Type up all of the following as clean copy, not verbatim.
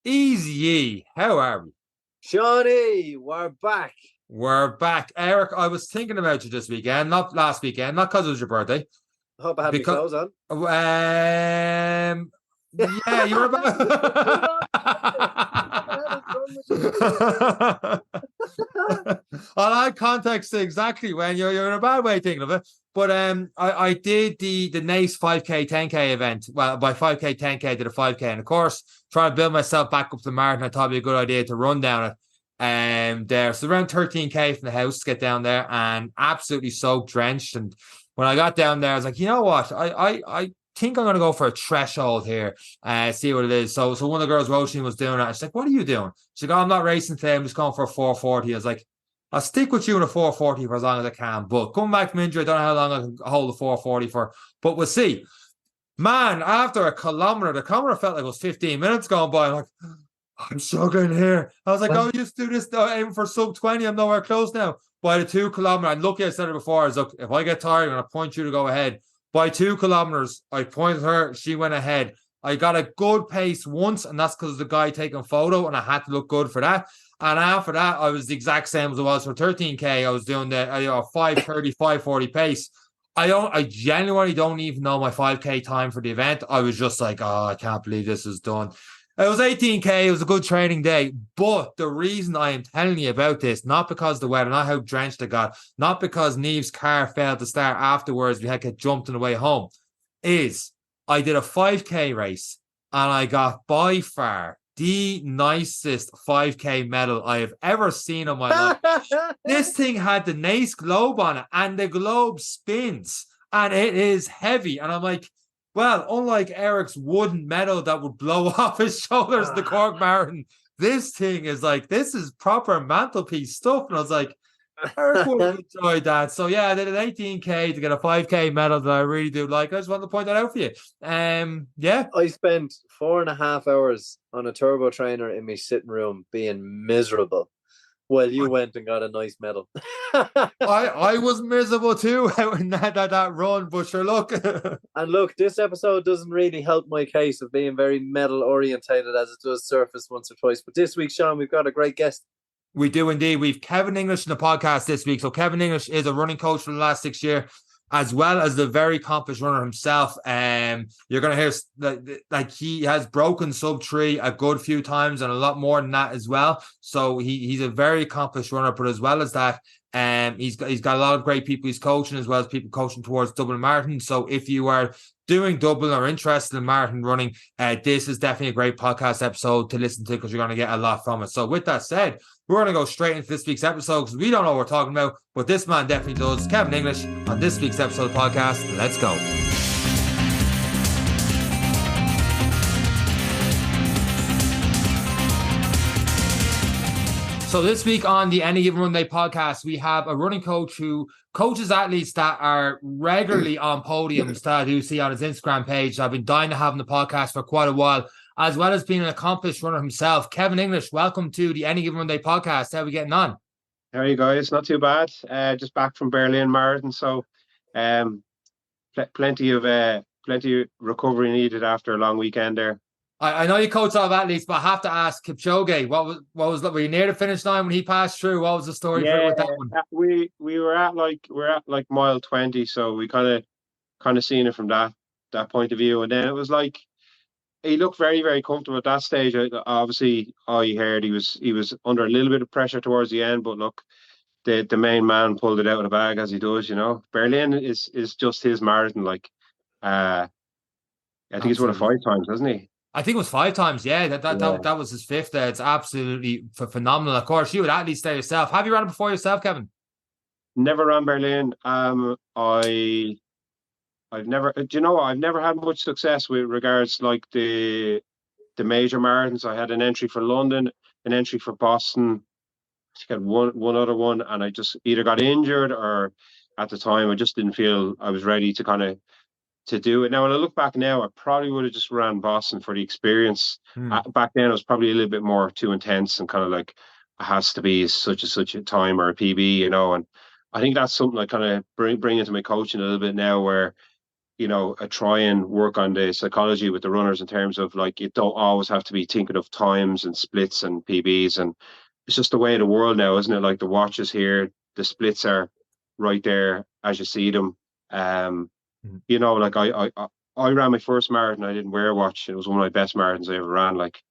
Easy. How are we? Shawnee, we're back. We're back. Eric, I was thinking about you this weekend, not last weekend, not because it was your birthday. I hope I had my Because clothes on. yeah, you were about I'll add context to exactly when you're in a bad way thinking of it. But I did the NACE 5K 10K event. Well, by 5K 10K I did a 5K, and of course trying to build myself back up to the marathon, I thought it'd be a good idea to run down it. There, so around 13K from the house to get down there, and absolutely soaked, drenched. And when I got down there, I was like, you know what, I think I'm going to go for a threshold here, see what it is. So one of the girls, Roisin, was doing it. She's like, what are you doing? She's like, oh, I'm not racing today. I'm just going for a 440. I was like, I'll stick with you in a 440 for as long as I can. But coming back from injury, I don't know how long I can hold the 440 for, but we'll see. Man, after a kilometer, the kilometer felt like it was 15 minutes going by. I'm like, I'm struggling here. I was like, oh, just do this, aim for sub 20. I'm nowhere close now. By the 2 kilometer, and lucky I said it before, I was like, if I get tired, I'm going to point you to go ahead. By 2 kilometers, I pointed her, she went ahead. I got a good pace once, and that's because of the guy taking photo, and I had to look good for that. And after that, I was the exact same as I was for 13K. I was doing the 5:30, 5:40 pace. I genuinely don't even know my 5K time for the event. I was just like, oh, I can't believe this is done. It was 18K. It was a good training day. But the reason I am telling you about this, not because of the weather, not how drenched it got, not because Neve's car failed to start afterwards, we had to get jumped on the way home, is I did a 5K race and I got by far the nicest 5K medal I have ever seen in my life. This thing had the NACE globe on it, and the globe spins, and it is heavy. And I'm like, well, unlike Eric's wooden medal that would blow off his shoulders, the Cork Marathon, this thing is like, this is proper mantelpiece stuff. And I was like, Eric would have enjoyed that. So yeah, I did an 18K to get a 5K medal that I really do like. I just wanted to point that out for you. Yeah. I spent 4.5 hours on a turbo trainer in my sitting room being miserable while you went and got a nice medal. I was miserable too out in that run, but sure, look. And look, this episode doesn't really help my case of being very medal orientated as it does surface once or twice. But this week, Sean, we've got a great guest. We do indeed. We've Kevin English in the podcast this week. So Kevin English is a running coach for the last 6 years, as well as the very accomplished runner himself. You're going to hear like he has broken sub 3 a good few times and a lot more than that as well. So he's a very accomplished runner, but as well as that, he's got a lot of great people he's coaching, as well as people coaching towards Dublin Marathon. So if you are doing Dublin or interested in marathon running, this is definitely a great podcast episode to listen to, because you're going to get a lot from it. So with that said, we're going to go straight into this week's episode, because we don't know what we're talking about, but this man definitely does. Kevin English on this week's episode of the podcast. Let's go. So this week on the Any Given Run Day podcast, we have a running coach who coaches athletes that are regularly on podiums that I do see on his Instagram page. I've been dying to have him on the podcast for quite a while, as well as being an accomplished runner himself. Kevin English, welcome to the Any Given Run Day podcast. How are we getting on? How are you guys? Not too bad. Just back from Dublin Marathon, so plenty of recovery needed after a long weekend there. I know you coach a lot of athletes, but I have to ask Kipchoge, what was were you near the finish line when he passed through? What was the story with that one? We were at like mile 20, so we kind of seen it from that point of view, and then it was like he looked very, very comfortable at that stage. Obviously, all you heard, he was under a little bit of pressure towards the end, but look, the main man pulled it out of the bag, as he does. Berlin is just his marathon. Like, I think he's won it 5 times, hasn't he? I think it was 5 times. Yeah, that was his 5th. It's absolutely phenomenal. Of course, you would at least say yourself. Have you run it before yourself, Kevin? Never ran Berlin. I've never had much success with regards like the major marathons. I had an entry for London, an entry for Boston. I had one other one, and I just either got injured, or at the time I just didn't feel I was ready to do it. Now, when I look back now, I probably would have just ran Boston for the experience. Back then, it was probably a little bit more too intense and kind of like, it has to be such a time or a PB, and I think that's something I kind of bring into my coaching a little bit now, where try and work on the psychology with the runners in terms of like you don't always have to be thinking of times and splits and PBs, and it's just the way of the world now, isn't it? Like the watches here, the splits are right there as you see them. Like I ran my first marathon. I didn't wear a watch. It was one of my best marathons I ever ran. Like,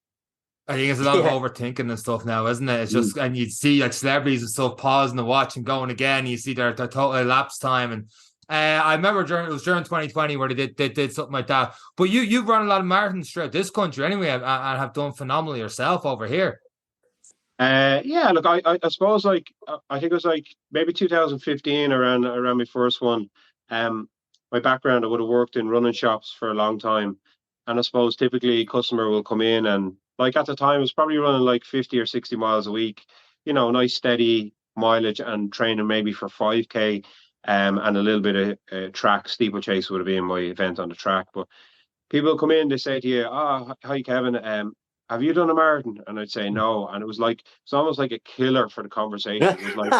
I think it's a lot of overthinking and stuff now, isn't it? It's just, and you see like celebrities and stuff pausing the watch and going again. You see their total elapsed time, and I remember during 2020 where they did something like that. But you've run a lot of marathons throughout this country anyway, and have done phenomenally yourself over here. Yeah, look, I suppose like I think it was like maybe 2015 around my first one. My background, I would have worked in running shops for a long time, and I suppose typically a customer will come in and like at the time I was probably running like 50 or 60 miles a week, nice steady mileage and training maybe for 5K, and a little bit of track steeplechase would have been my event on the track. But people come in, they say to you, "Oh, hi Kevin, have you done a marathon?" And I'd say no, and it's almost like a killer for the conversation. It was like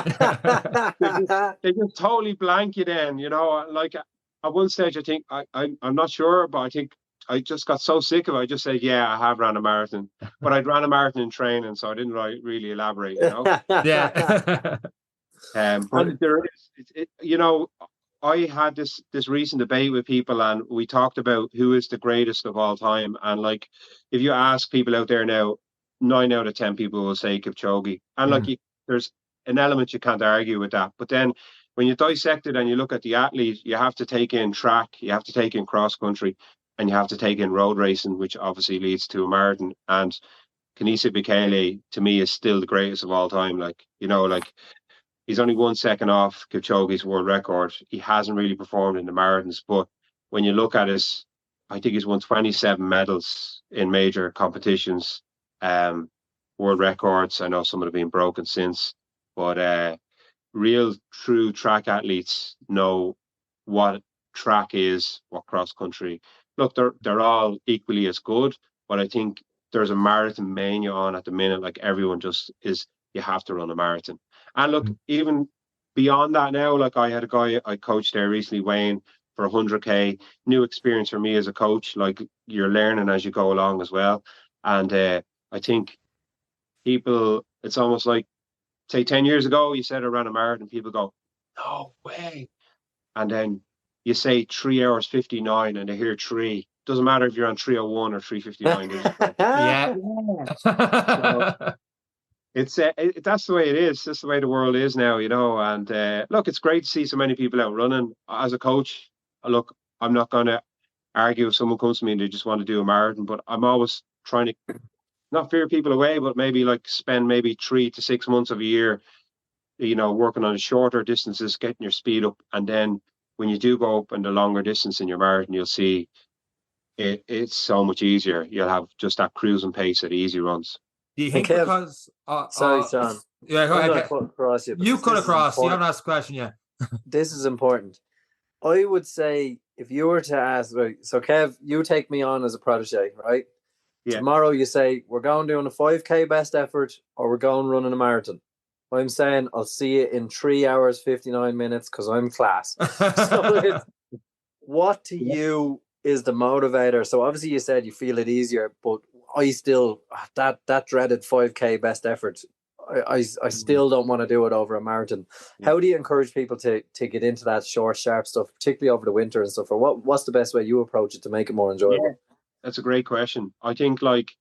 they just totally blank you then, like at one stage I think I'm not sure, but I think I just got so sick of it. I just said, "Yeah, I have ran a marathon," but I'd ran a marathon in training, so I didn't really elaborate, Yeah. But there is, I had this recent debate with people, and we talked about who is the greatest of all time. And like, if you ask people out there now, 9 out of 10 people will say Kipchoge. And like, there's an element you can't argue with that. But then, when you dissect it and you look at the athlete, you have to take in track, you have to take in cross country, and you have to take in road racing, which obviously leads to a marathon. And Kenisa Bekele, to me, is still the greatest of all time. Like, he's only 1 second off Kipchoge's world record. He hasn't really performed in the marathons, but when you look at I think he's won 27 medals in major competitions, world records. I know some have been broken since, but real true track athletes know what track is, what cross country. Look, they're all equally as good, but I think there's a marathon mania on at the minute. Like everyone just is, you have to run a marathon. And look, even beyond that now, like I had a guy I coached there recently, Wayne, for 100K. New experience for me as a coach. Like you're learning as you go along as well. And I think people, it's almost like, say 10 years ago, you said I ran a marathon, people go, "No way." And then you say 3 hours 59 and they hear three. Doesn't matter if you're on 301 or 359. Yeah. So, that's the way it is. That's the way the world is now, And look, it's great to see so many people out running. As a coach, look, I'm not going to argue if someone comes to me and they just want to do a marathon, but I'm always trying to not fear people away, but maybe like spend maybe 3 to 6 months of a year, working on the shorter distances, getting your speed up, and then when you do go up in the longer distance in your marathon, you'll see it's so much easier. You'll have just that cruising pace at easy runs. Do you think Kev, because sorry, Sean. Yeah, go I'm ahead. cut across You cut across. You haven't asked a question yet. This is important. I would say if you were to ask, right, so Kev, you take me on as a protege, right? Yeah. Tomorrow you say we're going doing a 5K best effort or we're going running a marathon. I'm saying I'll see it in 3 hours 59 minutes because I'm class. So what to you is the motivator? So obviously you said you feel it easier, but I still that dreaded 5K best effort. I still don't want to do it over a marathon. How do you encourage people to get into that short, sharp stuff, particularly over the winter and stuff? Or what's the best way you approach it to make it more enjoyable? Yeah, that's a great question. I think like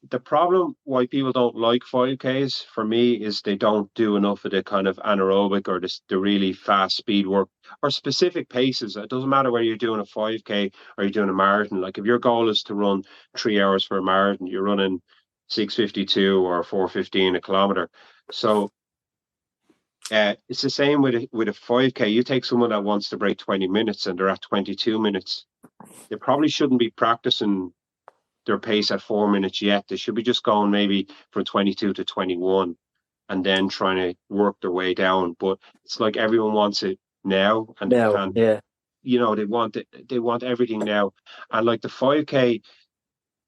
the problem why people don't like 5Ks for me is they don't do enough of the kind of anaerobic or the really fast speed work or specific paces. It doesn't matter whether you're doing a 5K or you're doing a marathon. Like if your goal is to run 3 hours for a marathon, you're running 6:52 or 4:15 a kilometer. So it's the same with a 5K. You take someone that wants to break 20 minutes and they're at 22 minutes. They probably shouldn't be practicing their pace at 4 minutes yet. They should be just going maybe from 22 to 21 and then trying to work their way down. But it's like everyone wants it now, and they can't. Yeah. They want it. They want everything now. And like the 5K,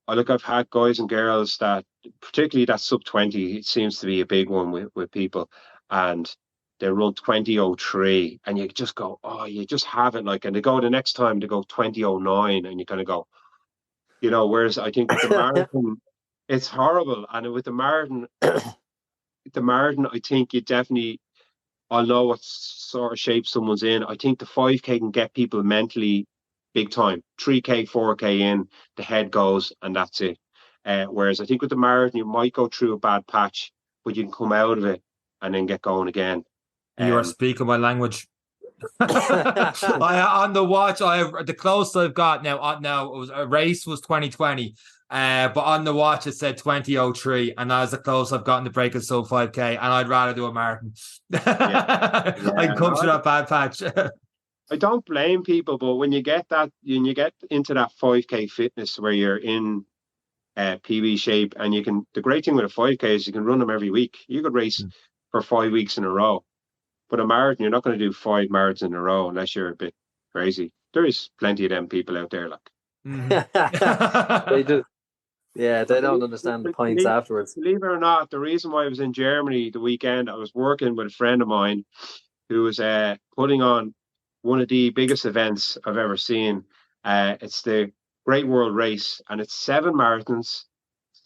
I've had guys and girls that, particularly that sub 20, it seems to be a big one with people. And they run 20:03, and you just go, oh, you just have it like, and they go the next time they go 20:09, and you kind of go, whereas I think with the marathon, it's horrible. And with the marathon, I think you definitely, I'll know what sort of shape someone's in. I think the 5K can get people mentally big time. 3K, 4K in, the head goes, and that's it. Whereas I think with the marathon, you might go through a bad patch, but you can come out of it and then get going again. You are speaking my language. On the watch, the closest I've got now. Now it was a race was 2020, but on the watch it said 20:03, and that was the closest I've gotten to break a sub 5K. And I'd rather do a marathon. I can come through that bad patch. I don't blame people, but when you get into that 5K fitness where you're in PB shape, and the great thing with a 5K is you can run them every week. You could race for 5 weeks in a row. But a marathon, you're not going to do 5 marathons in a row unless you're a bit crazy. There is plenty of them people out there, like. They do. Yeah, they don't understand the points afterwards. Believe it or not, the reason why I was in Germany the weekend, I was working with a friend of mine who was putting on one of the biggest events I've ever seen. It's the Great World Race, and it's 7 marathons,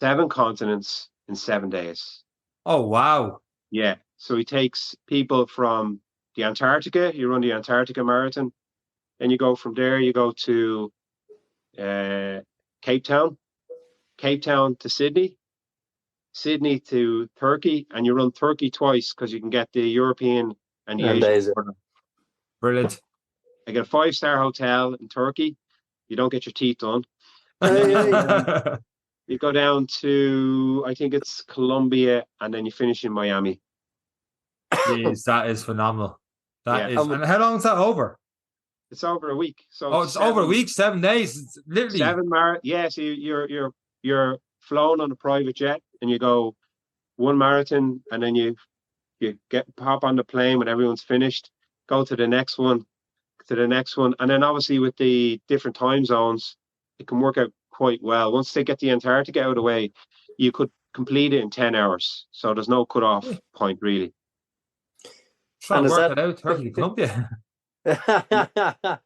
7 continents in 7 days. Oh, wow. Yeah. So he takes people from the Antarctica, you run the Antarctica Marathon, and you go from there, you go to Cape Town to Sydney to Turkey, and you run Turkey twice because you can get the European and the Asian. Brilliant. I get a 5-star hotel in Turkey. You don't get your teeth done. You go down to, I think it's Colombia, and then you finish in Miami. Jeez, that is phenomenal. And how long is that over? It's over a week. So it's over a week, 7 days. It's literally 7 Yeah, so you're flown on a private jet, and you go 1 marathon, and then you pop on the plane when everyone's finished, go to the next one, and then obviously with the different time zones, it can work out quite well. Once they get the Antarctica out of the way, you could complete it in 10 hours. So there's no cut-off point, really. Trying to work it out, Turkey to Colombia. I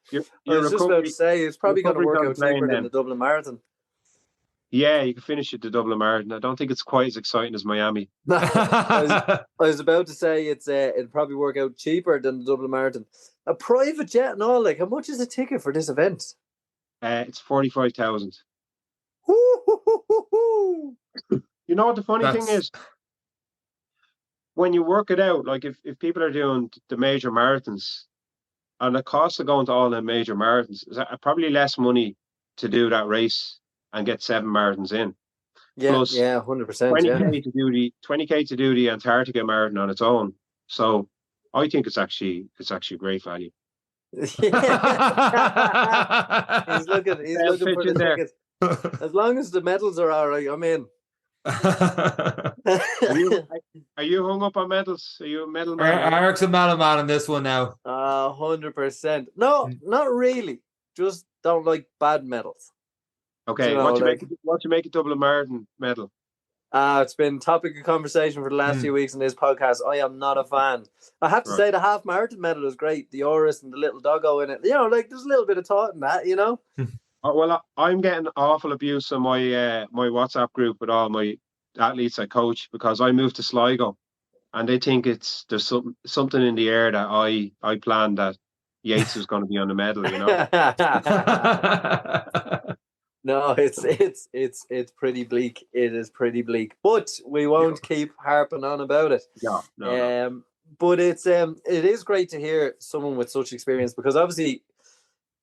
was just about to say, it's probably going to work out cheaper than the Dublin Marathon. Yeah, you can finish at the Dublin Marathon. I don't think it's quite as exciting as Miami. I was about to say it'd probably work out cheaper than the Dublin Marathon. A private jet and all, like, how much is a ticket for this event? It's 45,000. You know what the funny thing is? When you work it out, like if people are doing the major marathons, and the cost of going to all the major marathons is probably less money to do that race and get 7 marathons in. Yeah, plus 100%. 20K to do the 20K to do the Antarctica Marathon on its own. So I think it's actually great value. He's looking for the tickets. As long as the medals are all right, I'm in. Are you hung up on medals? Are you a medal man? Eric's a medal man on this one now. 100%. No, not really. Just don't like bad medals. Okay, what you make a Dublin Marathon medal? It's been topic of conversation for the last few weeks in this podcast. I am not a fan. I have to say the half marathon medal is great. The Oris and the little doggo in it. Like there's a little bit of thought in that, Well, I'm getting awful abuse on my my WhatsApp group with all my athletes I coach because I moved to Sligo, and they think there's something in the air that I planned that Yates was going to be on the medal. No, it's pretty bleak. It is pretty bleak, but we won't keep harping on about it. No. But it is great to hear someone with such experience, because obviously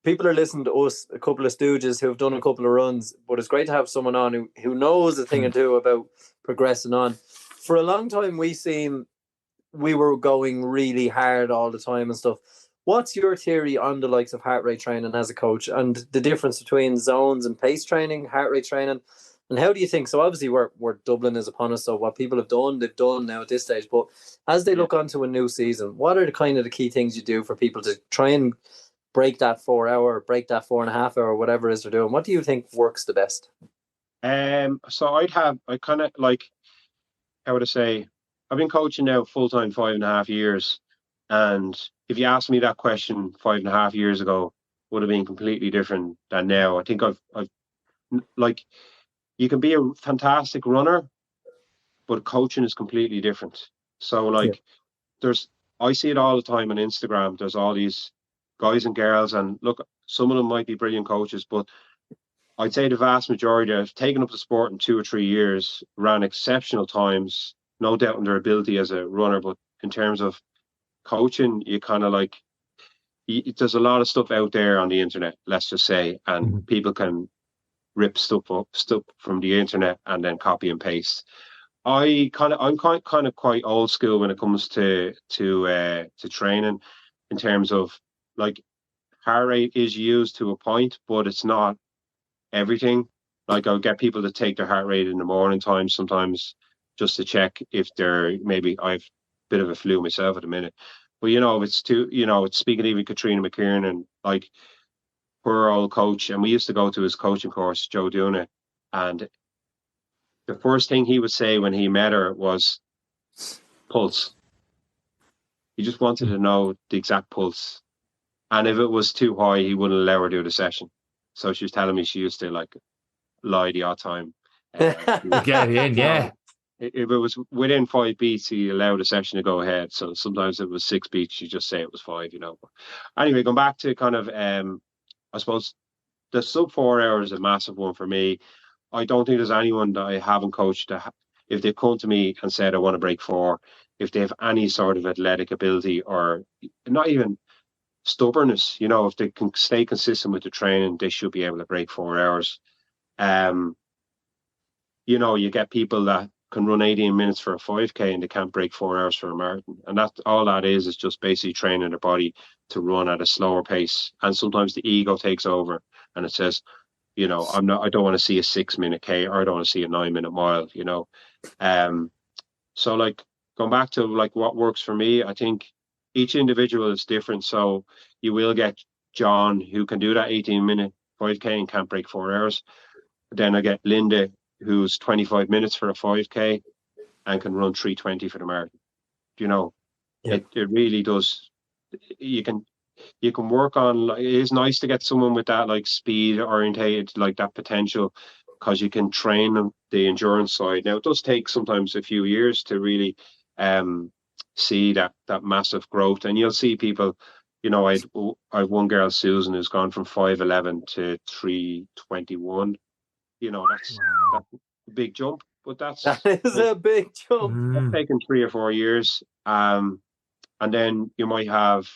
people are listening to us, a couple of stooges who have done a couple of runs, but it's great to have someone on who knows a thing or two about progressing on. For a long time, we were going really hard all the time and stuff. What's your theory on the likes of heart rate training as a coach, and the difference between zones and pace training, heart rate training? And how do you think, so obviously we're Dublin is upon us, so what people have done, they've done now at this stage, but as they look onto a new season, what are the kind of the key things you do for people to try and break that 4 hour, break that 4.5 hour, whatever it is they're doing? What do you think works the best? So I kind of like, how would I say, I've been coaching now full time 5.5 years, And if you asked me that question 5.5 years ago, would have been completely different than now. I think I've like, you can be a fantastic runner, but coaching is completely different. So Yeah. like, I see it all the time on Instagram. There's all these guys and girls, and look, some of them might be brilliant coaches, but I'd say the vast majority have taken up the sport in 2 or 3 years, ran exceptional times, no doubt in their ability as a runner. But in terms of coaching, you kind of like, there's a lot of stuff out there on the internet, let's just say, and people can rip stuff from the internet and then copy and paste. I'm kind of quite old school when it comes to training, in terms of like, heart rate is used to a point, but it's not everything. Like, I'll get people to take their heart rate in the morning time sometimes, just to check if they're, maybe I've a bit of a flu myself at the minute. But it's speaking to even Katrina McKiernan, and like, poor old coach, and we used to go to his coaching course, Joe Duna, and the first thing he would say when he met her was pulse. He just wanted to know the exact pulse. And if it was too high, he wouldn't allow her to do the session. So she was telling me she used to like lie the odd time. Get in, yeah. If it was within 5 beats, he allowed the session to go ahead. So sometimes it was 6 beats, you just say it was 5. Anyway, going back to kind of, I suppose the sub 4 hours is a massive one for me. I don't think there's anyone that I haven't coached that, if they come to me and said, I want to break 4, if they have any sort of athletic ability, or not even stubbornness, if they can stay consistent with the training, they should be able to break 4 hours. You get people that can run 18 minutes for a 5K and they can't break 4 hours for a marathon. And that, all that is just basically training their body to run at a slower pace. And sometimes the ego takes over and it says, I don't want to see a 6-minute K, or I don't want to see a 9-minute mile, So like, going back to like what works for me, I think each individual is different. So you will get John, who can do that 18-minute 5K and can't break 4 hours. Then I get Linda, who's 25 minutes for a 5K and can run 3:20 for the marathon. Yeah. It really does. You can work on, it is nice to get someone with that like speed orientated, like that potential, because you can train them the endurance side. Now, it does take sometimes a few years to really see that massive growth. And you'll see people, I've one girl, Susan, who's gone from 5'11" to 3:21. That's a big jump, but that is a big jump. That's taken 3 or 4 years. And then you might have,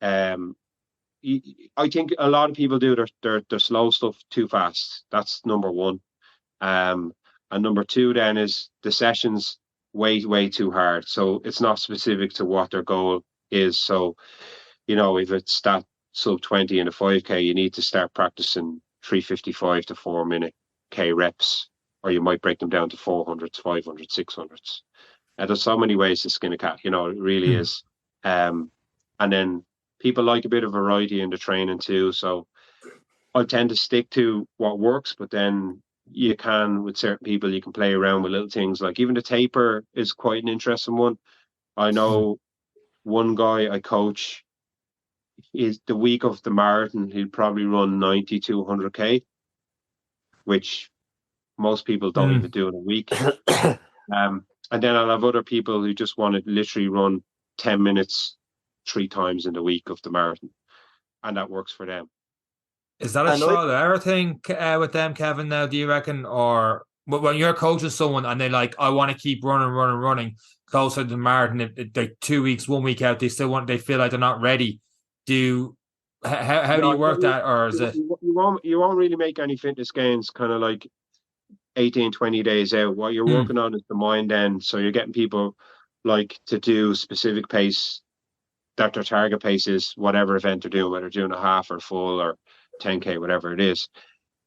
I think a lot of people do their slow stuff too fast. That's number one. And number two then is the sessions way too hard. So it's not specific to what their goal is. So, if it's that sub 20 in a 5K, you need to start practicing 3:55 to 4-minute K reps, or you might break them down to 400s, 500s, 600s. And there's so many ways to skin a cat, it really is. And then people like a bit of variety in the training too. So I tend to stick to what works, but then you can, with certain people, you can play around with little things. Like even the taper is quite an interesting one. I know one guy I coach, is the week of the marathon, he'll probably run 90 to 100K, which most people don't even do in a week. And then I'll have other people who just want to literally run 10 minutes 3 times in the week of the marathon, and that works for them. Is that a trial and error thing with them, Kevin, now, do you reckon? Or when you're coaching someone and they're like, I want to keep running closer to the marathon, they're 2 weeks, 1 week out, they feel like they're not ready. How do you work that? Or is it? You won't really make any fitness gains kind of like 18, 20 days out. What you're working on is the mind end. So you're getting people like to do specific pace, that their target pace is whatever event they're doing, whether they're doing a half or full or 10K, whatever it is.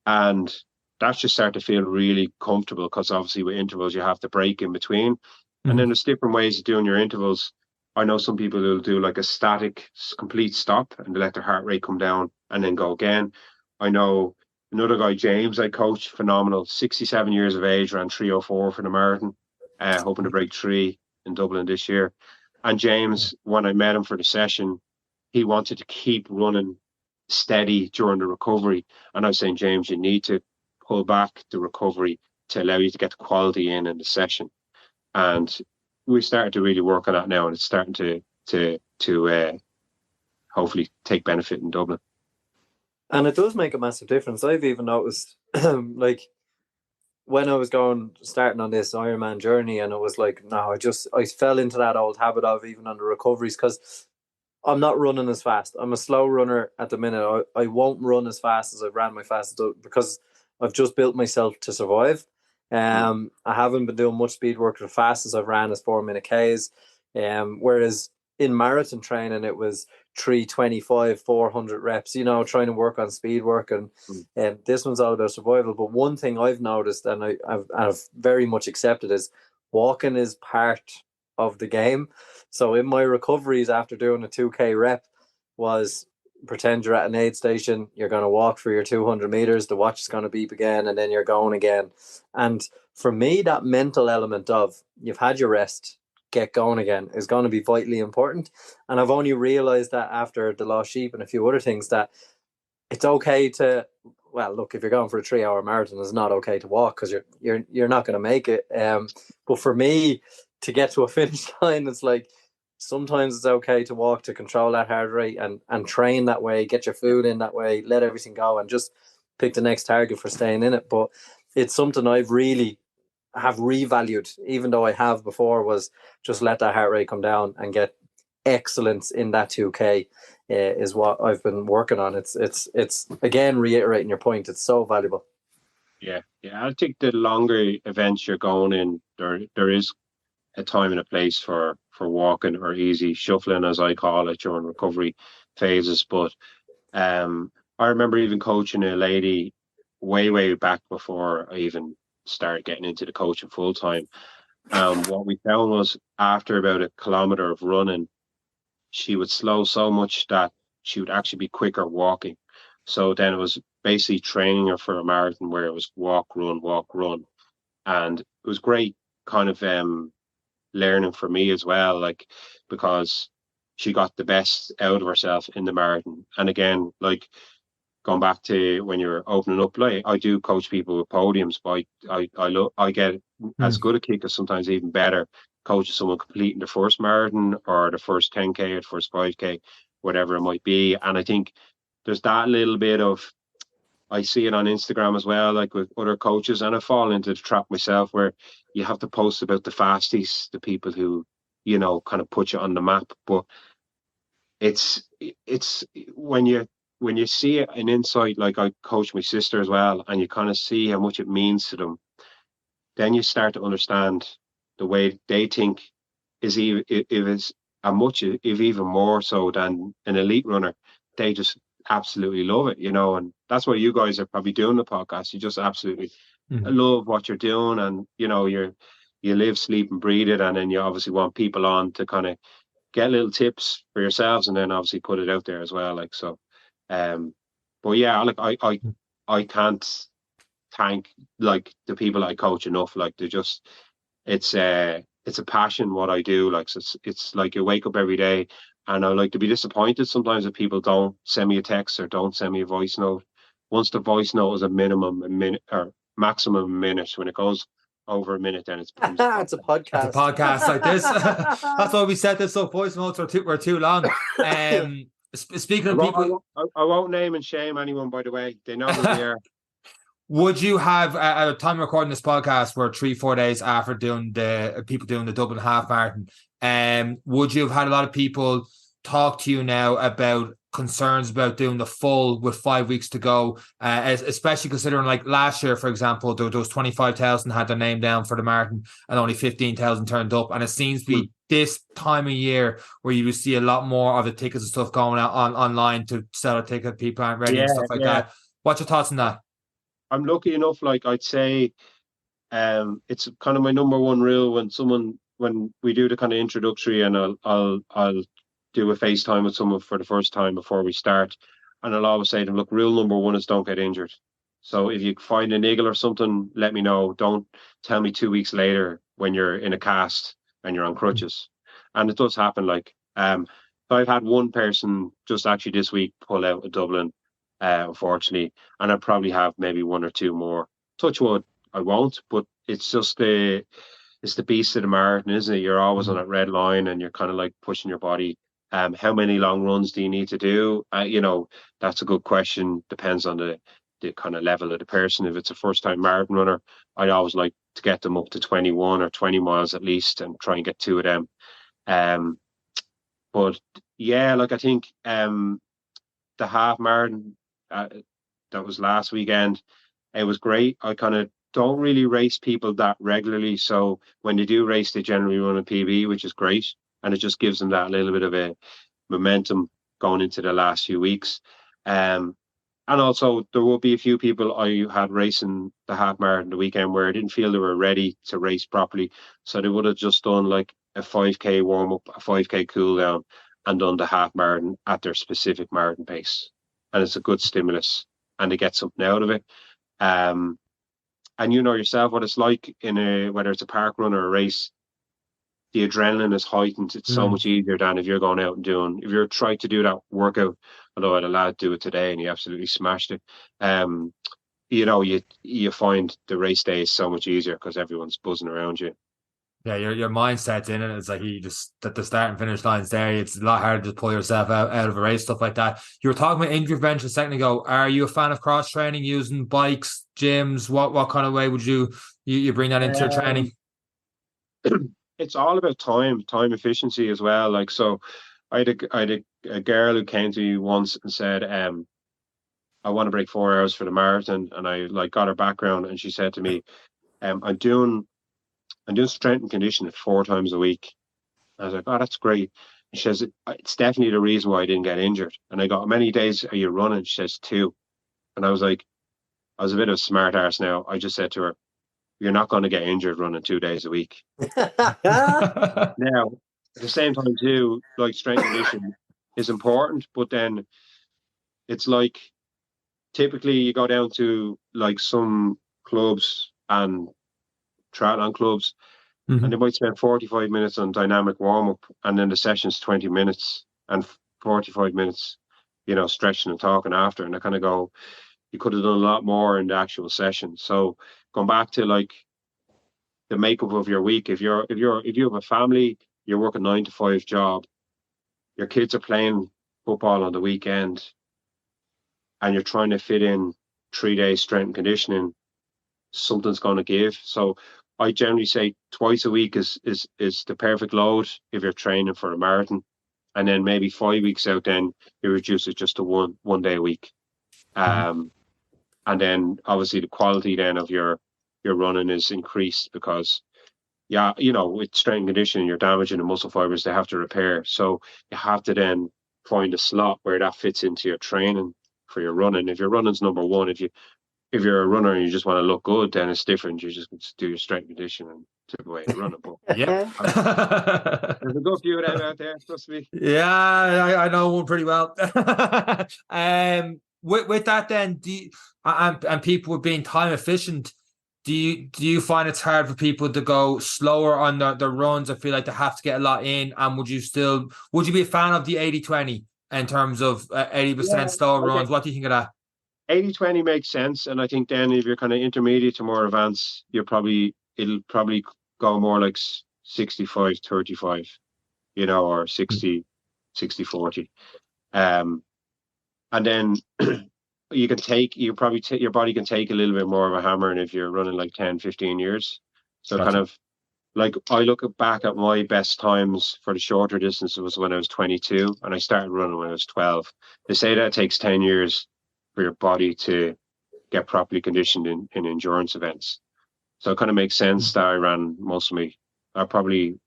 And that's just start to feel really comfortable, because obviously with intervals, you have to break in between. And then there's different ways of doing your intervals. I know some people who'll do like a static complete stop and they let their heart rate come down and then go again. I know another guy, James, I coach, phenomenal, 67 years of age, ran 3:04 for the marathon, hoping to break 3 in Dublin this year. And James, when I met him for the session, he wanted to keep running steady during the recovery. And I was saying, James, you need to pull back the recovery to allow you to get the quality in the session. And we started to really work on that now, and it's starting to hopefully take benefit in Dublin. And it does make a massive difference. I've even noticed, like, when I was starting on this Ironman journey, and it was like, no, I fell into that old habit of, even on the recoveries, because I'm not running as fast. I'm a slow runner at the minute. I won't run as fast as I ran my fastest, because I've just built myself to survive. I haven't been doing much speed work as fast as I've ran as 4-minute Ks. Whereas in marathon training, it was 325, 400 reps, trying to work on speed work. And this one's all about survival. But one thing I've noticed, and I've very much accepted, is walking is part of the game. So in my recoveries after doing a 2K rep was, pretend you're at an aid station, you're going to walk for your 200 meters, the watch is going to beep again, and then you're going again. And for me, that mental element of, you've had your rest, get going again, is going to be vitally important. And I've only realized that after the Lost Sheep and a few other things, that it's okay to, well, look, if you're going for a 3-hour marathon, it's not okay to walk, because you're not going to make it. But for me, to get to a finish line, it's like, sometimes it's okay to walk, to control that heart rate, and train that way, get your food in that way, let everything go, and just pick the next target for staying in it. But it's something I've really have revalued, even though I have before, was just let that heart rate come down and get excellence in that 2K. Is what I've been working on. It's again, reiterating your point, it's so valuable. Yeah. I think the longer events you're going in, there is a time and a place for walking, or easy shuffling, as I call it, during recovery phases. But I remember even coaching a lady way back before I even started getting into the coaching full time. What we found was, after about a kilometer of running, she would slow so much that she would actually be quicker walking. So then it was basically training her for a marathon, where it was walk, run. And it was great kind of learning for me as well, like, because she got the best out of herself in the marathon. And again, like, going back to when you're opening up, like, I do coach people with podiums, but I get as good a kick, as sometimes even better, coaching someone completing the first marathon, or the first 10K, or the first 5K, whatever it might be. And I think there's that little bit of, I see it on Instagram as well, like with other coaches, and I fall into the trap myself, where you have to post about the fasties, the people who, kind of put you on the map. But it's when you see an insight, like I coach my sister as well, and you kind of see how much it means to them, then you start to understand the way they think is even, if it's a much, if even more so than an elite runner. They just absolutely love it, and that's why you guys are probably doing the podcast. You just absolutely love what you're doing, and you live, sleep, and breathe it. And then you obviously want people on to kind of get little tips for yourselves, and then obviously put it out there as well. Like, so, but yeah, like, I can't thank, like, the people I coach enough. Like, they're just, it's a passion what I do. Like, so it's like, you wake up every day, and I like to be disappointed sometimes if people don't send me a text or don't send me a voice note. Once the voice note is a minute or maximum a minute, when it goes over a minute, then it's it's a podcast. It's a podcast like this. That's why we set this up. Voice notes were too long. Speaking of people, I won't name and shame anyone, by the way. They know who they are. Would you have, at a time recording this podcast, we're 3-4 days after doing the Dublin half marathon, would you have had a lot of people talk to you now about concerns about doing the full with 5 weeks to go, especially considering, like, last year, for example, there was 25,000 had their name down for the marathon, and only 15,000 turned up, and it seems to be this time of year where you will see a lot more of the tickets and stuff going out online to sell a ticket. People aren't ready and stuff like that. What's your thoughts on that? I'm lucky enough, like, I'd say, it's kind of my number one rule when we do the kind of introductory, and I'll do a FaceTime with someone for the first time before we start, and I'll always say to them, look, rule number one is don't get injured. So if you find a niggle or something, let me know. Don't tell me 2 weeks later when you're in a cast and you're on crutches. and it does happen. Like, so I've had one person just actually this week pull out of Dublin, unfortunately, and I probably have maybe one or two more. Touch wood, I won't, but it's just it's the beast of the marathon, isn't it? You're always on that red line, and you're kind of like pushing your body. How many long runs do you need to do? That's a good question. Depends on the kind of level of the person. If it's a first time marathon runner, I'd always like to get them up to 21 or 20 miles at least, and try and get two of them. But yeah, like I think the half marathon that was last weekend, it was great. I kind of don't really race people that regularly, so when they do race, they generally run a PB, which is great, and it just gives them that little bit of a momentum going into the last few weeks. And also, there will be a few people I had racing the half marathon the weekend where I didn't feel they were ready to race properly, so they would have just done like a 5K warm up, a 5K cool down, and done the half marathon at their specific marathon pace, and it's a good stimulus, and they get something out of it. And you know yourself what it's like in whether it's a park run or a race. The adrenaline is heightened. It's so much easier than if you're going out and if you're trying to do that workout. Although I had a lad do it today and he absolutely smashed it. You find the race day is so much easier because everyone's buzzing around you. Yeah, your mindset's in it. It's like you just that the start and finish line's there. It's a lot harder to pull yourself out of a race, stuff like that. You were talking about injury prevention a second ago. Are you a fan of cross training, using bikes, gyms? What kind of way would you bring that into your training? It's all about time efficiency as well. Like, so I had a girl who came to me once and said, I want to break 4 hours for the marathon, and I like got her background, and she said to me, I'm doing strength and conditioning 4 times a week. I was like, oh, that's great. And she says, it's definitely the reason why I didn't get injured. And I got, how many days are you running? She says 2. And I was like, I was a bit of a smart arse now. I just said to her, you're not going to get injured running 2 days a week. Now, at the same time too, like strength and conditioning is important, but then it's like typically you go down to like some clubs and triathlon clubs, and they might spend 45 minutes on dynamic warm up, and then the session's 20 minutes and 45 minutes, stretching and talking after. And I kind of go, you could have done a lot more in the actual session. So going back to like the makeup of your week, if you have a family, you're working 9 to 5 job, your kids are playing football on the weekend, and you're trying to fit in 3 days strength and conditioning, something's going to give. So I generally say twice a week is the perfect load if you're training for a marathon, and then maybe 5 weeks out, then you reduce it just to one day a week. And then obviously the quality then of your running is increased because, with strength and conditioning, you're damaging the muscle fibers they have to repair. So you have to then find a slot where that fits into your training for your running. If your running's number one, if you're a runner and you just want to look good, then it's different. You just do your strength and conditioning and tip away the running. But yeah, there's a good few of them out there, trust me. Yeah, I know one pretty well. With that, then, and people with being time efficient, do you find it's hard for people to go slower on their runs? I feel like they have to get a lot in. And would you be a fan of the 80-20 in terms of 80% slower runs? What do you think of that? 80-20 makes sense, and I think then if you're kind of intermediate to more advanced, it'll probably go more like 65-35, or 60-40. And then your body can take a little bit more of a hammering if you're running like 10-15 years. So gotcha. Kind of like I look back at my best times for the shorter distance was when I was 22, and I started running when I was 12. They say that it takes 10 years for your body to get properly conditioned in endurance events. So it kind of makes sense that I ran most of me. I probably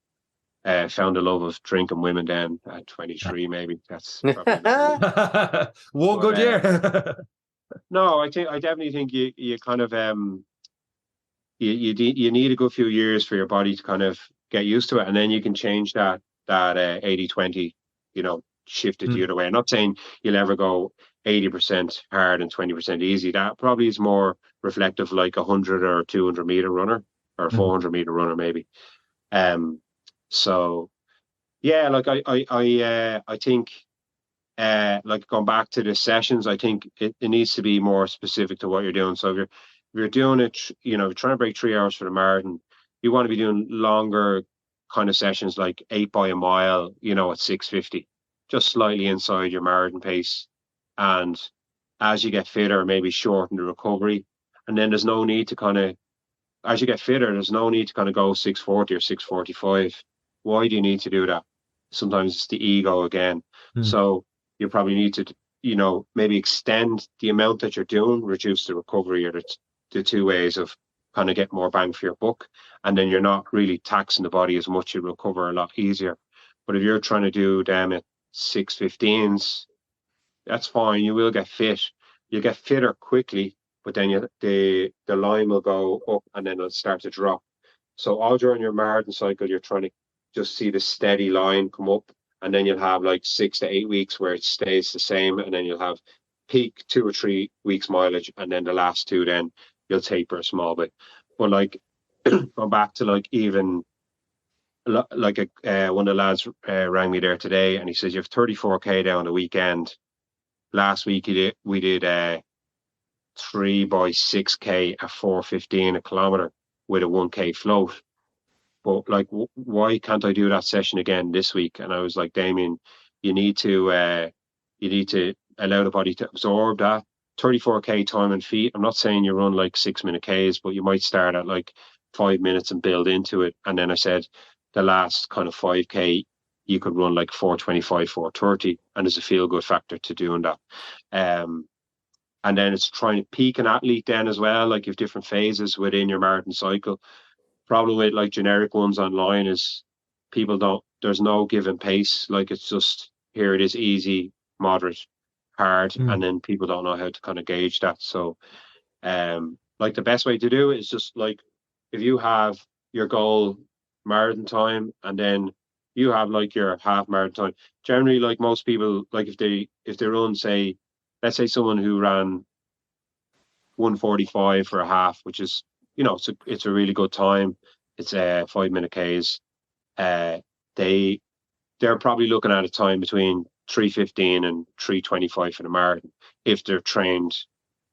found a love of drinking women then at 23, maybe. That's probably one good year. No, I definitely think you kind of you need a good few years for your body to kind of get used to it, and then you can change that 80-20, shift it the other way. I'm not saying you'll ever go 80% hard and 20% easy. That probably is more reflective like a 100 or 200 meter runner or a 400 meter runner maybe. So Yeah, like I think like going back to the sessions, I think it needs to be more specific to what you're doing. So if you're doing it, you know, trying to break 3 hours for the marathon, you want to be doing longer kind of sessions like 8 by a mile, you know, at 6:50, just slightly inside your marathon pace. And as you get fitter, maybe shorten the recovery. And then there's no need to kind of, as you get fitter, there's no need to kind of go 6:40 or 6:45. Why do you need to do that? Sometimes it's the ego again. Mm. So you probably need to, you know, maybe extend the amount that you're doing, reduce the recovery, or the two ways of kind of get more bang for your buck. And then you're not really taxing the body as much, you recover a lot easier. But if you're trying to do them at 6:15s, that's fine. You will get fit. You get fitter quickly, but then the line will go up and then it'll start to drop. So all during your marathon cycle, you're trying to just see the steady line come up, and then you'll have like 6 to 8 weeks where it stays the same, and then you'll have peak 2 or 3 weeks mileage, and then the last two, then you'll taper a small bit. But like going back to like even like one of the lads rang me there today, and he says you have 34K down the weekend. Last week we did 3 by 6K at 4:15 a kilometer with a 1K float. But like, why can't I do that session again this week? And I was like, Damien, you need to allow the body to absorb that 34K time and feet. I'm not saying you run like 6 minute Ks, but you might start at like 5 minutes and build into it. And then I said the last kind of 5K you could run like 4:25, 4:30, and there's a feel good factor to doing that. And then it's trying to peak an athlete then as well. Like you have different phases within your marathon cycle. Problem with like generic ones online is people don't, there's no given pace. Like it's just, here it is, easy, moderate, hard, and then people don't know how to kind of gauge that. So like the best way to do it is just like, if you have your goal marathon time and then you have like your half marathon time, generally like most people, like if they run, say, let's say someone who ran 1:45 for a half, which is, you know, it's a really good time. It's 5 minute Ks. They're probably looking at a time between 3:15 and 3:25 for the marathon if they're trained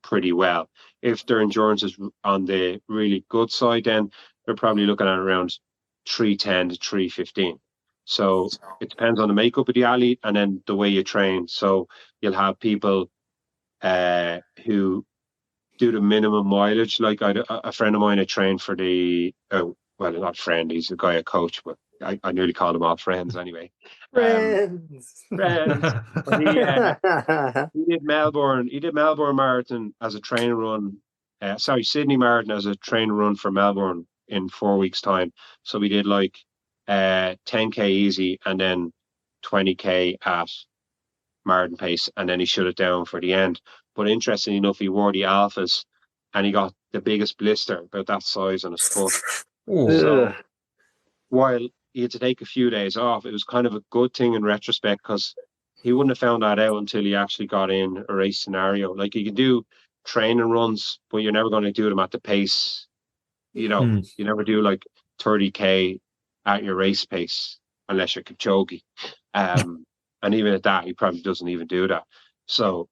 pretty well. If their endurance is on the really good side, then they're probably looking at around 3:10 to 3:15. So it depends on the makeup of the athlete and then the way you train. So you'll have people who do the minimum mileage. Like a friend of mine, I trained for well, not friend, he's a guy I coach, but I nearly called them all friends anyway. Friends. Friends. But he did Melbourne. He did Melbourne Marathon as a train run. Sydney Marathon as a train run for Melbourne in 4 weeks' time. So we did like 10K easy and then 20K at marathon pace, and then he shut it down for the end. But interestingly enough, he wore the alphas and he got the biggest blister about that size on his foot. So while he had to take a few days off, it was kind of a good thing in retrospect because he wouldn't have found that out until he actually got in a race scenario. Like you can do training runs, but you're never going to do them at the pace. You know, you never do like 30K at your race pace unless you're Kipchoge. And even at that, he probably doesn't even do that. So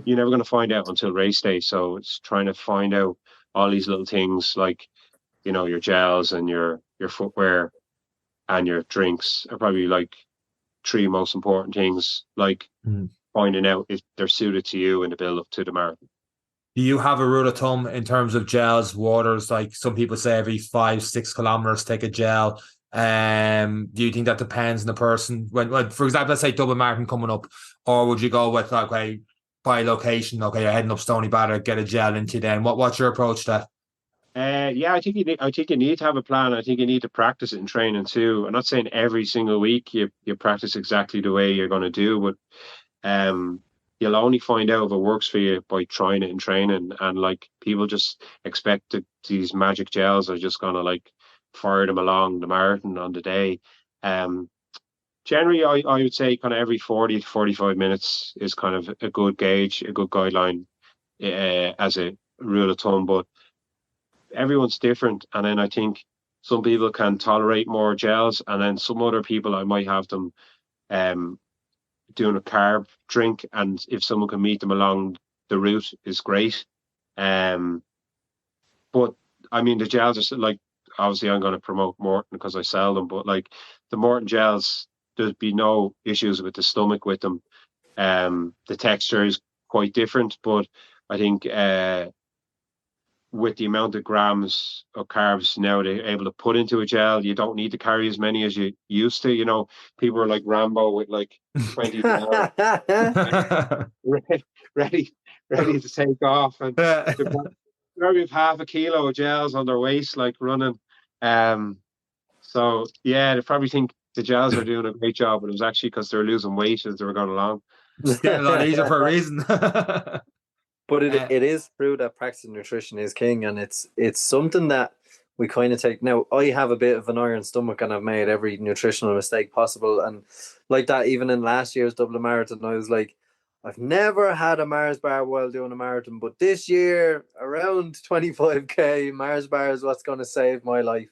you're never going to find out until race day. So it's trying to find out all these little things like, you know, your gels and your footwear and your drinks are probably like three most important things, like finding out if they're suited to you in the build up to the marathon. Do you have a rule of thumb in terms of gels, waters? Like some people say every 5-6 kilometers, take a gel. Do you think that depends on the person? When for example, let's say Dublin Marathon coming up, or would you go with like, okay, by location, okay, you're heading up Stony Batter, get a gel into you then. What's your approach to that? Yeah, I think you need to have a plan. I think you need to practice it in training too. I'm not saying every single week you practice exactly the way you're going to do, but you'll only find out if it works for you by trying it in training. And like people just expect that these magic gels are just going to like fire them along the marathon on the day. Generally, I would say kind of every 40 to 45 minutes is kind of a good gauge, a good guideline as a rule of thumb. But everyone's different. And then I think Some people can tolerate more gels, and then some other people I might have them doing a carb drink, and if someone can meet them along the route is great. But I mean, the gels are like, obviously I'm going to promote Morton because I sell them, but like the Morton gels, there'd be no issues with the stomach with them. The texture is quite different, but I think with the amount of grams of carbs now they're able to put into a gel, you don't need to carry as many as you used to. You know, people are like Rambo with like 20 gels ready, ready to take off, and they've probably half a kilo of gels on their waist, like running. So yeah, they probably think the gels are doing a great job, but it was actually because they were losing weight as they were going along. It's getting a lot easier for a reason. But it is true that practicing nutrition is king, and it's something that we kind of take. Now, I have a bit of an iron stomach, and I've made every nutritional mistake possible. And like that, even in last year's Dublin Marathon, I was like, I've never had a Mars bar while doing a marathon, but this year, around 25k, Mars bar is what's going to save my life.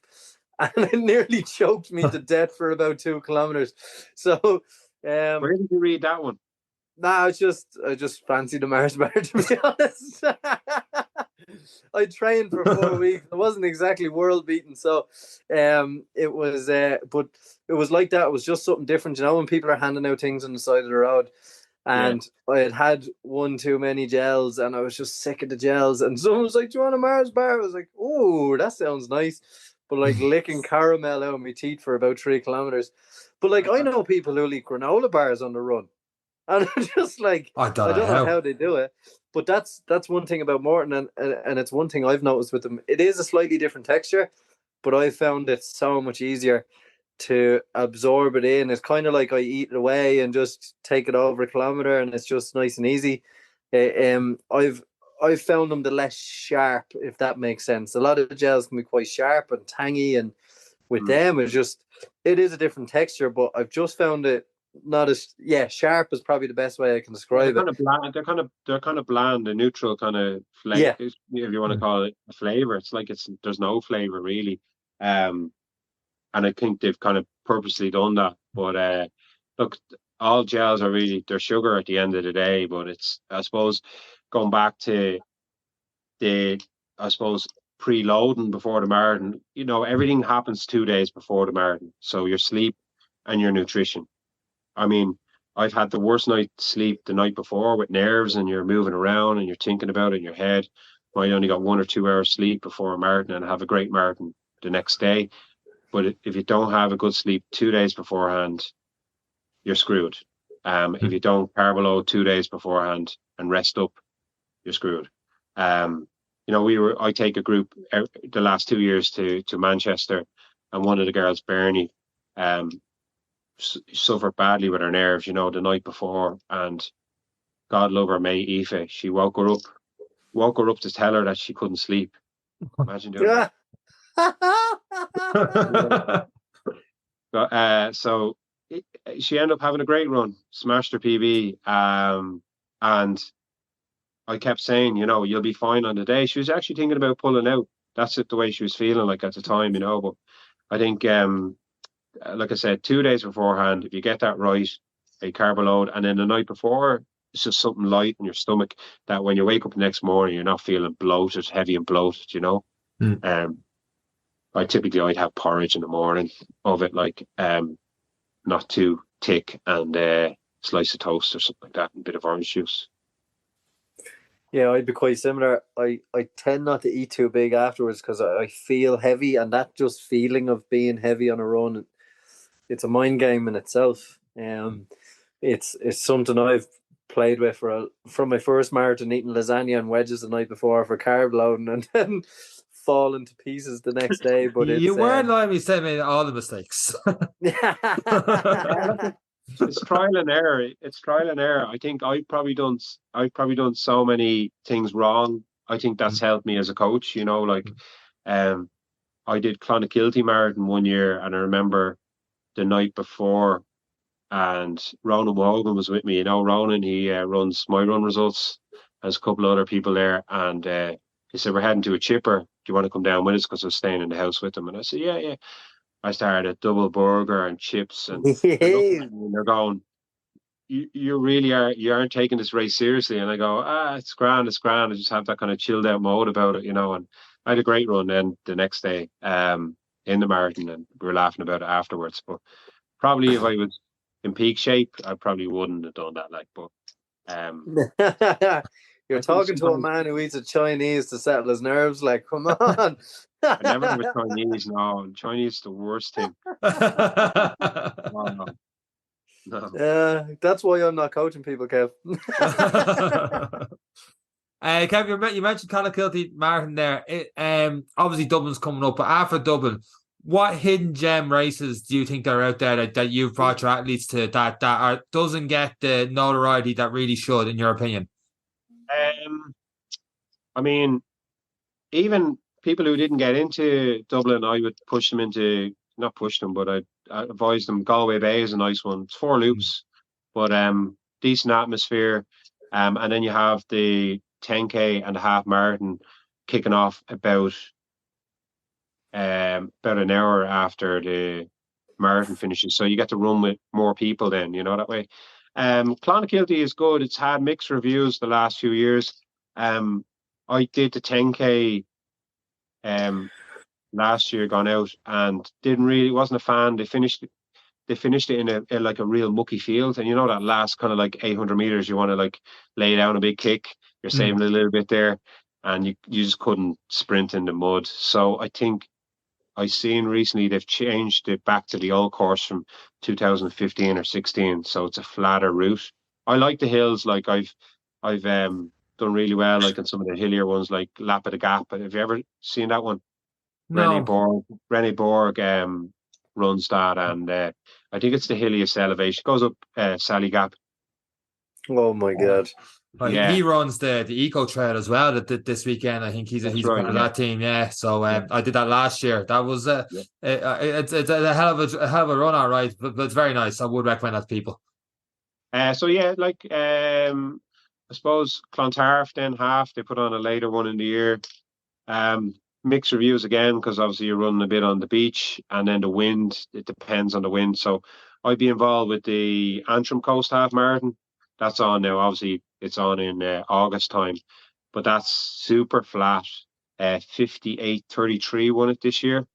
And it nearly choked me to death for about 2 kilometers. So, where did you read that one? Nah, I just fancy the Mars bar, to be honest. I trained for 4 weeks. It wasn't exactly world beating, so it was but it was like that. It was just something different, you know, when people are handing out things on the side of the road. And I had one too many gels, and I was just sick of the gels. And someone was like, "Do you want a Mars bar?" I was like, "Oh, that sounds nice." But like licking caramel out of my teeth for about 3 kilometers. But like I know people who eat granola bars on the run. And I'm just like, I don't know how they do it. But that's one thing about Morton, and it's one thing I've noticed with them. It is a slightly different texture, but I found it so much easier to absorb it in. It's kind of like I eat it away and just take it over a kilometer, and it's just nice and easy. I've found them the less sharp, if that makes sense. A lot of gels can be quite sharp and tangy, and with them, it is a different texture. But I've just found it not as sharp is probably the best way I can describe it. Bland. They're kind of bland, a neutral kind of flavor, if you want to call it a flavor. It's like there's no flavor really, and I think they've kind of purposely done that. But look, all gels are really, they're sugar at the end of the day. But it's, I suppose, going back to preloading before the marathon. You know, everything happens 2 days before the marathon. So your sleep and your nutrition. I mean, I've had the worst night's sleep the night before with nerves, and you're moving around and you're thinking about it in your head. I only got 1 or 2 hours sleep before a marathon and have a great marathon the next day. But if you don't have a good sleep 2 days beforehand, you're screwed. If you don't carb load 2 days beforehand and rest up, you're screwed. You know, I take a group the last 2 years to Manchester, and one of the girls, Bernie, suffered badly with her nerves, you know, the night before, and God love her mate Aoife, she woke her up to tell her that she couldn't sleep. Imagine doing that. So she ended up having a great run, smashed her PB, and I kept saying, you know, you'll be fine on the day. She was actually thinking about pulling out. That's the way she was feeling like at the time, you know. But I think like I said, 2 days beforehand, if you get that right, a carb load, and then the night before, it's just something light in your stomach that when you wake up the next morning, you're not feeling bloated, heavy and bloated, you know. I'd have porridge in the morning of it, like not too thick, and slice of toast or something like that, and a bit of orange juice. Yeah, I'd be quite similar. I tend not to eat too big afterwards because I feel heavy, and that just feeling of being heavy on a run, it's a mind game in itself. It's something I've played with from my first marathon, eating lasagna and wedges the night before for carb loading, and then falling to pieces the next day. But you weren't letting me say made all the mistakes. It's trial and error. It's trial and error. I think I've probably done so many things wrong. I think that's helped me as a coach. You know, like I did Clonakilty Marathon one year, and I remember the night before, and Ronan Wogan was with me. You know, Ronan, he runs My Run Results. There's a couple of other people there, and he said, "We're heading to a chipper. Do you want to come down with us? Because I was staying in the house with them. And I said, yeah, yeah. I started a double burger and chips, and they're looking at me and they're going, you really are, you aren't taking this race seriously. And I go, it's grand, it's grand. I just have that kind of chilled out mode about it, and I had a great run then the next day in the marathon, and we were laughing about it afterwards. But probably if I was in peak shape, I probably wouldn't have done that. You're talking to a man who eats a Chinese to settle his nerves. Like, come on. I never with Chinese. No, Chinese is the worst thing. No. Yeah, that's why I'm not coaching people, Kev. Kev, you mentioned Clonakilty Marathon there. Obviously Dublin's coming up, but after Dublin, what hidden gem races do you think are out there that you've brought your athletes to that doesn't get the notoriety that really should, in your opinion? I mean, even people who didn't get into Dublin, I would push them into, not push them, but I advise them. Galway Bay is a nice one. It's 4 loops, but decent atmosphere. And then you have the 10K and a half marathon kicking off about an hour after the marathon finishes. So you get to run with more people then, that way. Clonakilty is good. It's had mixed reviews the last few years. I did the 10K last year, gone out, and wasn't a fan. They finished it in a real mucky field, and that last kind of like 800 meters, you want to like lay down a big kick. You're saving a little bit there, and you just couldn't sprint in the mud. So I think I've seen recently they've changed it back to the old course from 2015 or 16, so it's a flatter route. I like the hills. Like I've done really well, like in some of the hillier ones, like Lap of the Gap. Have you ever seen that one? No. René Borg runs that, and I think it's the hilliest elevation. Goes up Sally Gap. Oh my God! Yeah. He runs the Eco Trail as well this weekend. I think he's part of that team. Yeah, so I did that last year. That was it's a hell of a run, all right, but it's very nice. I would recommend that to people. I suppose Clontarf then half, they put on a later one in the year. Mixed reviews again, because obviously you're running a bit on the beach, and then the wind, it depends on the wind. So I'd be involved with the Antrim Coast Half Marathon. That's on now. Obviously it's on in August time, but that's super flat. 58:33 won it this year.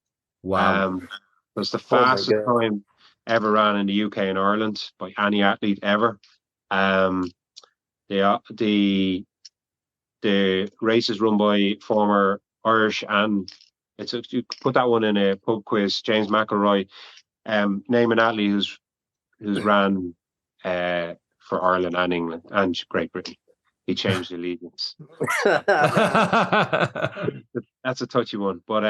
Wow. It was the fastest time ever ran in the UK and Ireland by any athlete ever. The race is run by former Irish, and you put that one in a pub quiz. James McElroy, name an athlete who's ran for Ireland and England and Great Britain. He changed allegiance. That's a touchy one, but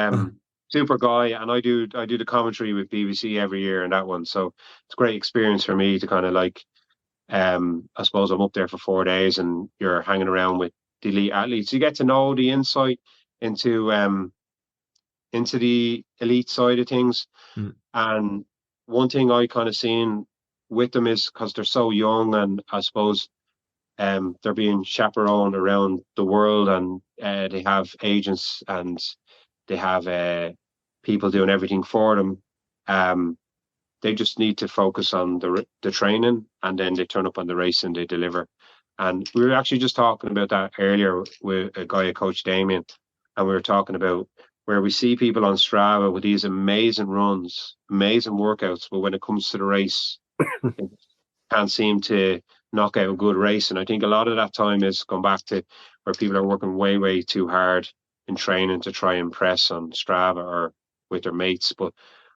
super guy, and I do the commentary with BBC every year in that one, so it's a great experience for me to kind of like. I suppose I'm up there for 4 days, and you're hanging around with the elite athletes. You get to know the insight into the elite side of things. And one thing I kind of seen with them is, because they're so young, and I suppose they're being chaperoned around the world, and they have agents, and they have people doing everything for them. They just need to focus on the training, and then they turn up on the race and they deliver. And we were actually just talking about that earlier with a guy, Coach Damien, and we were talking about where we see people on Strava with these amazing runs, amazing workouts, but when it comes to the race, they can't seem to knock out a good race. And I think a lot of that time is gone back to where people are working way, way too hard in training to try and impress on Strava or with their mates. But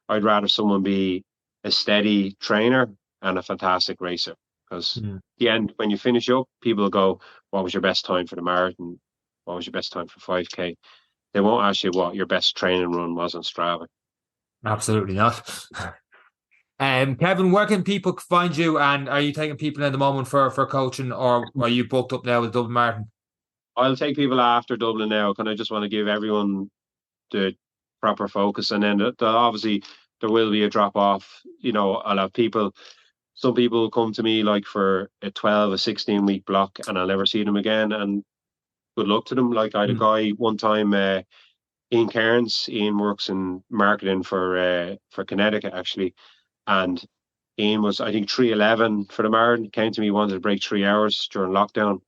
I'd rather someone be a steady trainer and a fantastic racer. Because at the end, when you finish up, people will go, what was your best time for the marathon? What was your best time for 5K? They won't ask you what your best training run was on Strava. Absolutely not. Kevin, where can people find you? And are you taking people in the moment for coaching, or are you booked up now with Dublin Marathon? I'll take people after Dublin now, because I just want to give everyone the proper focus. And then obviously there will be a drop off. I'll have people. Some people will come to me like for a 12, a 16-week block, and I'll never see them again. And good luck to them. Like I had a guy one time, Ian Cairns. Ian works in marketing for Connecticut actually, and Ian was, I think, 3:11 for the marathon. He came to me, wanted to break 3 hours during lockdown,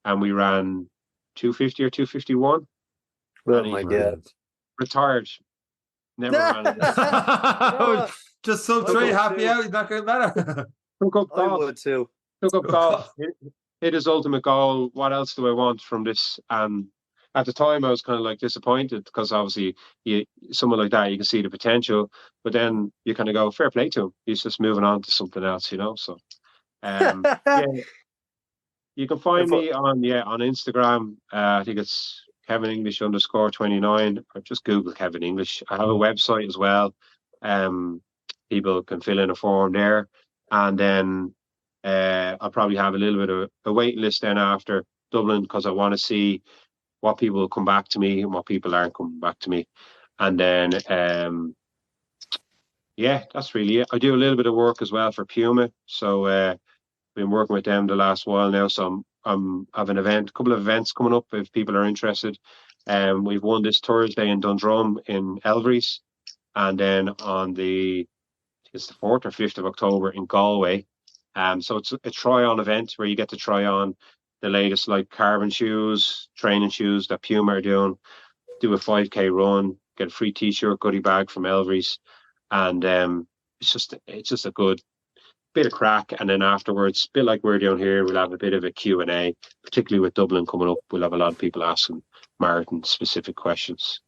and we ran 2:50 or 2:51. Oh And my he god! retired. Never ran it. Just sub I 3, would happy too. out. He's not going to matter. Took up I golf. would too. Took up golf. Hit his ultimate goal. What else do I want from this? And at the time, I was kind of like disappointed because obviously, someone like that, you can see the potential, but then you kind of go, fair play to him. He's just moving on to something else, you know. So, yeah, you can find me on Instagram. I think it's Kevin English _29, or just Google Kevin English. I have a website as well. People can fill in a form there, and then I'll probably have a little bit of a waiting list then after Dublin, because I want to see what people will come back to me and what people aren't coming back to me. And then that's really it. I do a little bit of work as well for Puma, so been working with them the last while now. So I'm have a couple of events coming up if people are interested. We've won this Thursday in Dundrum in Elvery's, and then on it's the 4th or 5th of October in Galway. So it's a try-on event where you get to try on the latest like carbon shoes, training shoes that Puma are doing, do a 5K run, get a free t-shirt goodie bag from Elvery's, and it's just a good bit of crack. And then afterwards, a bit like we're doing here, we'll have a bit of a Q&A, particularly with Dublin coming up. We'll have a lot of people asking marathon specific questions.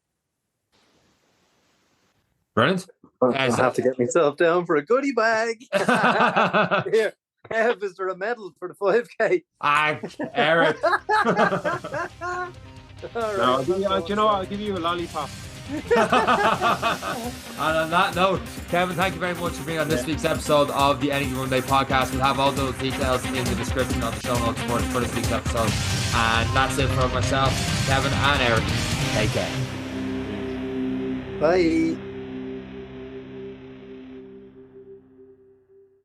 Brilliant. I'll have to get myself down for a goodie bag. Here, Kev, is there a medal for the 5K? Eric. I'll give you a lollipop. And on that note, Kevin, thank you very much for being on this week's episode of the Anything One Day podcast. We'll have all those details in the description of the show notes for this week's episode. And that's it for myself, Kevin, and Eric. Take care. Bye.